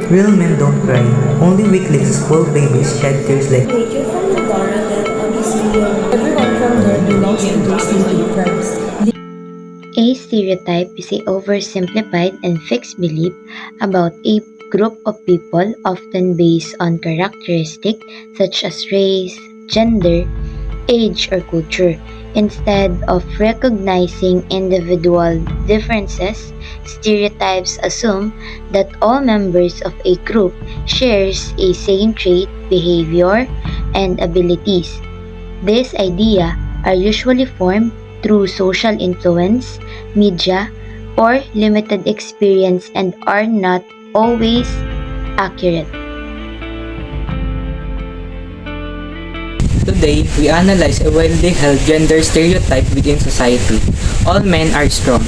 Real men don't cry. Only weaklings, full babies shed tears like. You're from Nagara, then obviously everyone from there belongs to those elite tribes. A stereotype is a oversimplified and fixed belief about a group of people, often based on characteristics such as race, gender, age, or culture. Instead of recognizing individual differences, stereotypes assume that all members of a group shares a same trait, behavior, and abilities. These ideas are usually formed through social influence, media, or limited experience and are not always accurate. Today, we analyze a widely held gender stereotype within society. All men are strong.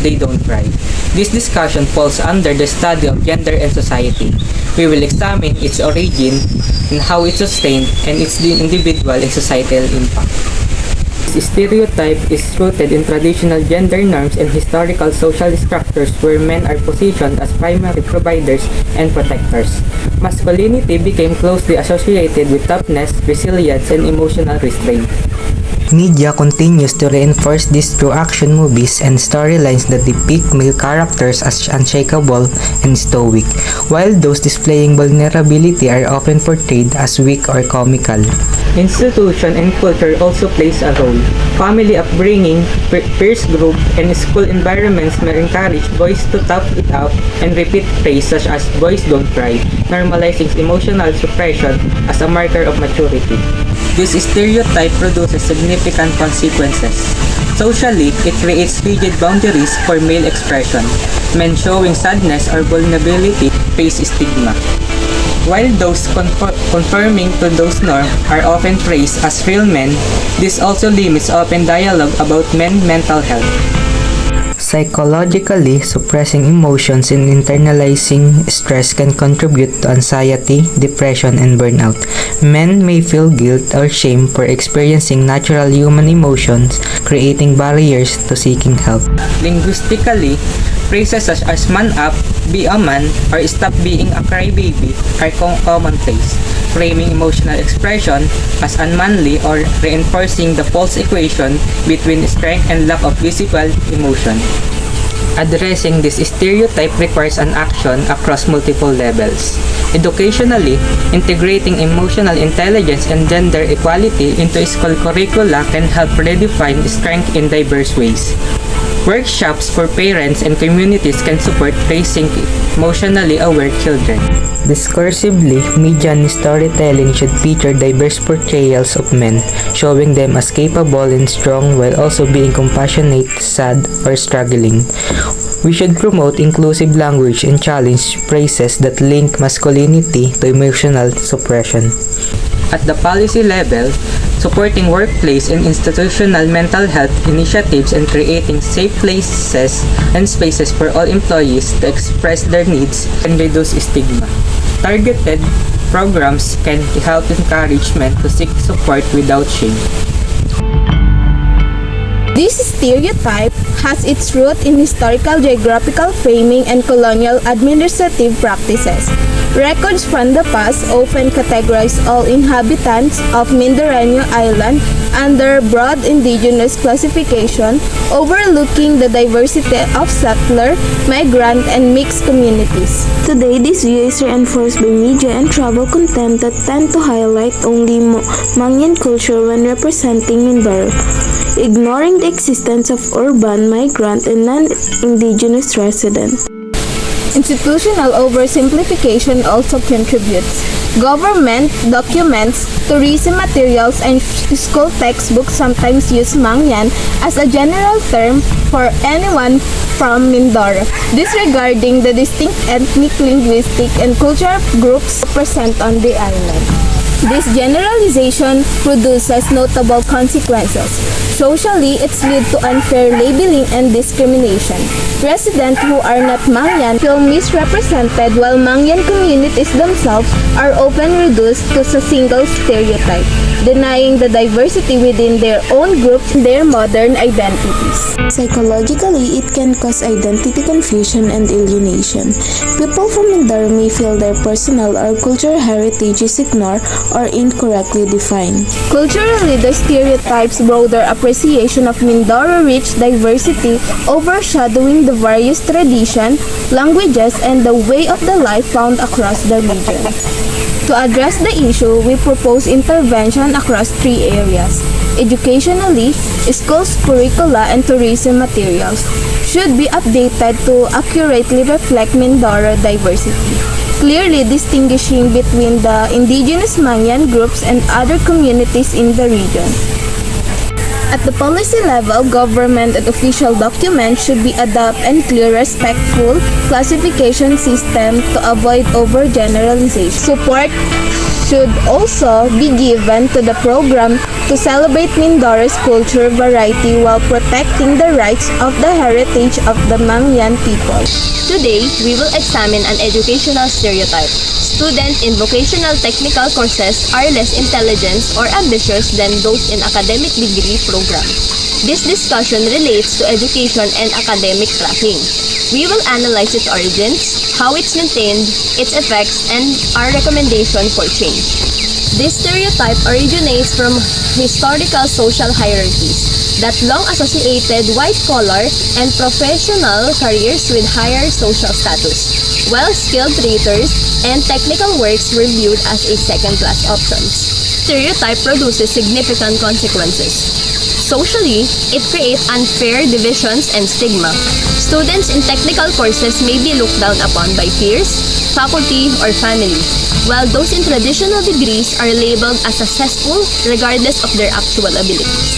They don't cry. This discussion falls under the study of gender and society. We will examine its origin and how it's sustained and its individual and societal impact. This stereotype is rooted in traditional gender norms and historical social structures where men are positioned as primary providers and protectors. Masculinity became closely associated with toughness, resilience, and emotional restraint. Media continues to reinforce this through action movies and storylines that depict male characters as unshakable and stoic, while those displaying vulnerability are often portrayed as weak or comical. Institution and culture also plays a role. Family upbringing, peers group, and school environments may encourage boys to tough it out and repeat praise such as "boys don't cry," normalizing emotional suppression as a marker of maturity. This stereotype produces significant consequences. Socially, it creates rigid boundaries for male expression. Men showing sadness or vulnerability face stigma. While those conforming to those norms are often praised as real men, this also limits open dialogue about men's mental health. Psychologically, suppressing emotions and internalizing stress can contribute to anxiety, depression, and burnout. Men may feel guilt or shame for experiencing natural human emotions, creating barriers to seeking help. Linguistically, phrases such as "man up," "be a man," or "stop being a crybaby" are commonplace, framing emotional expression as unmanly or reinforcing the false equation between strength and lack of visible emotion. Addressing this stereotype requires an action across multiple levels. Educationally, integrating emotional intelligence and gender equality into school curricula can help redefine strength in diverse ways. Workshops for parents and communities can support raising emotionally aware children. Discursively, media and storytelling should feature diverse portrayals of men, showing them as capable and strong while also being compassionate, sad, or struggling. We should promote inclusive language and challenge phrases that link masculinity to emotional suppression. At the policy level, supporting workplace and institutional mental health initiatives and creating safe places and spaces for all employees to express their needs can reduce stigma. Targeted programs can help encouragement to seek support without shame. This stereotype has its root in historical geographical framing and colonial administrative practices. Records from the past often categorize all inhabitants of Mindanao Island under broad indigenous classification, overlooking the diversity of settler, migrant, and mixed communities. Today, this view is reinforced by media and travel content that tend to highlight only Mangyan culture when representing Mindoro, ignoring the existence of urban, migrant, and non-indigenous residents. Institutional oversimplification also contributes. Government documents, tourism materials, and school textbooks sometimes use Mangyan as a general term for anyone from Mindoro, disregarding the distinct ethnic, linguistic, and cultural groups present on the island. This generalization produces notable consequences. Socially, it leads to unfair labeling and discrimination. Residents who are not Mangyan feel misrepresented, while Mangyan communities themselves are often reduced to a single stereotype. denying the diversity within their own groups and their modern identities. Psychologically, it can cause identity confusion and alienation. People from Mindoro may feel their personal or cultural heritage is ignored or incorrectly defined. Culturally, the stereotypes' broader appreciation of Mindoro-rich diversity overshadowing the various traditions, languages, and the way of the life found across the region. To address the issue, we propose intervention across three areas. Educationally, schools' curricula and tourism materials should be updated to accurately reflect Mindoro diversity, clearly distinguishing between the indigenous Mangyan groups and other communities in the region. At the policy level, government and official documents should be adopt and clear respectful classification system to avoid overgeneralization. Support should also be given to the program to celebrate Mindoro's culture variety while protecting the rights of the heritage of the Mangyan people. Today, we will examine an educational stereotype. Students in vocational technical courses are less intelligent or ambitious than those in academic degree program. This discussion relates to education and academic tracking. We will analyze its origins, how it's maintained, its effects, and our recommendation for change. This stereotype originates from historical social hierarchies that long associated white-collar and professional careers with higher social status, while skilled traders and technical works were viewed as a second-class options. Stereotype produces significant consequences. Socially, it creates unfair divisions and stigma. Students in technical courses may be looked down upon by peers, faculty, or family, while those in traditional degrees are labeled as successful regardless of their actual abilities.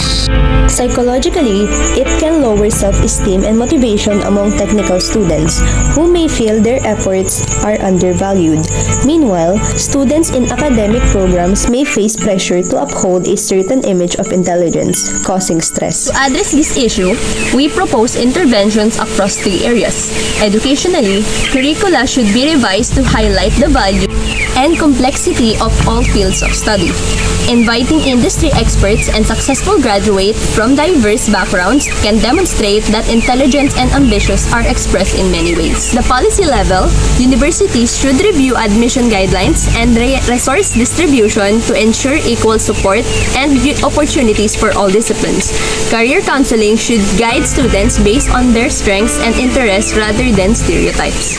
Psychologically, it can lower self-esteem and motivation among technical students who may feel their efforts are undervalued. Meanwhile, students in academic programs may face pressure to uphold a certain image of intelligence, causing stress. To address this issue, we propose interventions across three areas. Educationally, curricula should be revised to highlight the value and complexity of all fields of study. Inviting industry experts and successful graduates from diverse backgrounds can demonstrate that intelligence and ambitions are expressed in many ways. The policy level, universities should review admission guidelines and resource distribution to ensure equal support and opportunities for all disciplines. Career counseling should guide students based on their strengths and interests rather than stereotypes.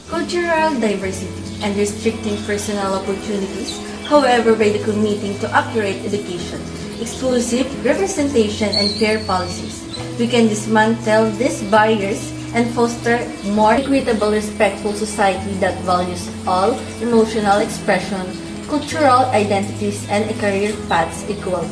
Cultural diversity and restricting personal opportunities, however, by the committing to accurate education, exclusive representation, and fair policies, we can dismantle these barriers and foster more equitable, respectful society that values all emotional expression, cultural identities, and career paths equally.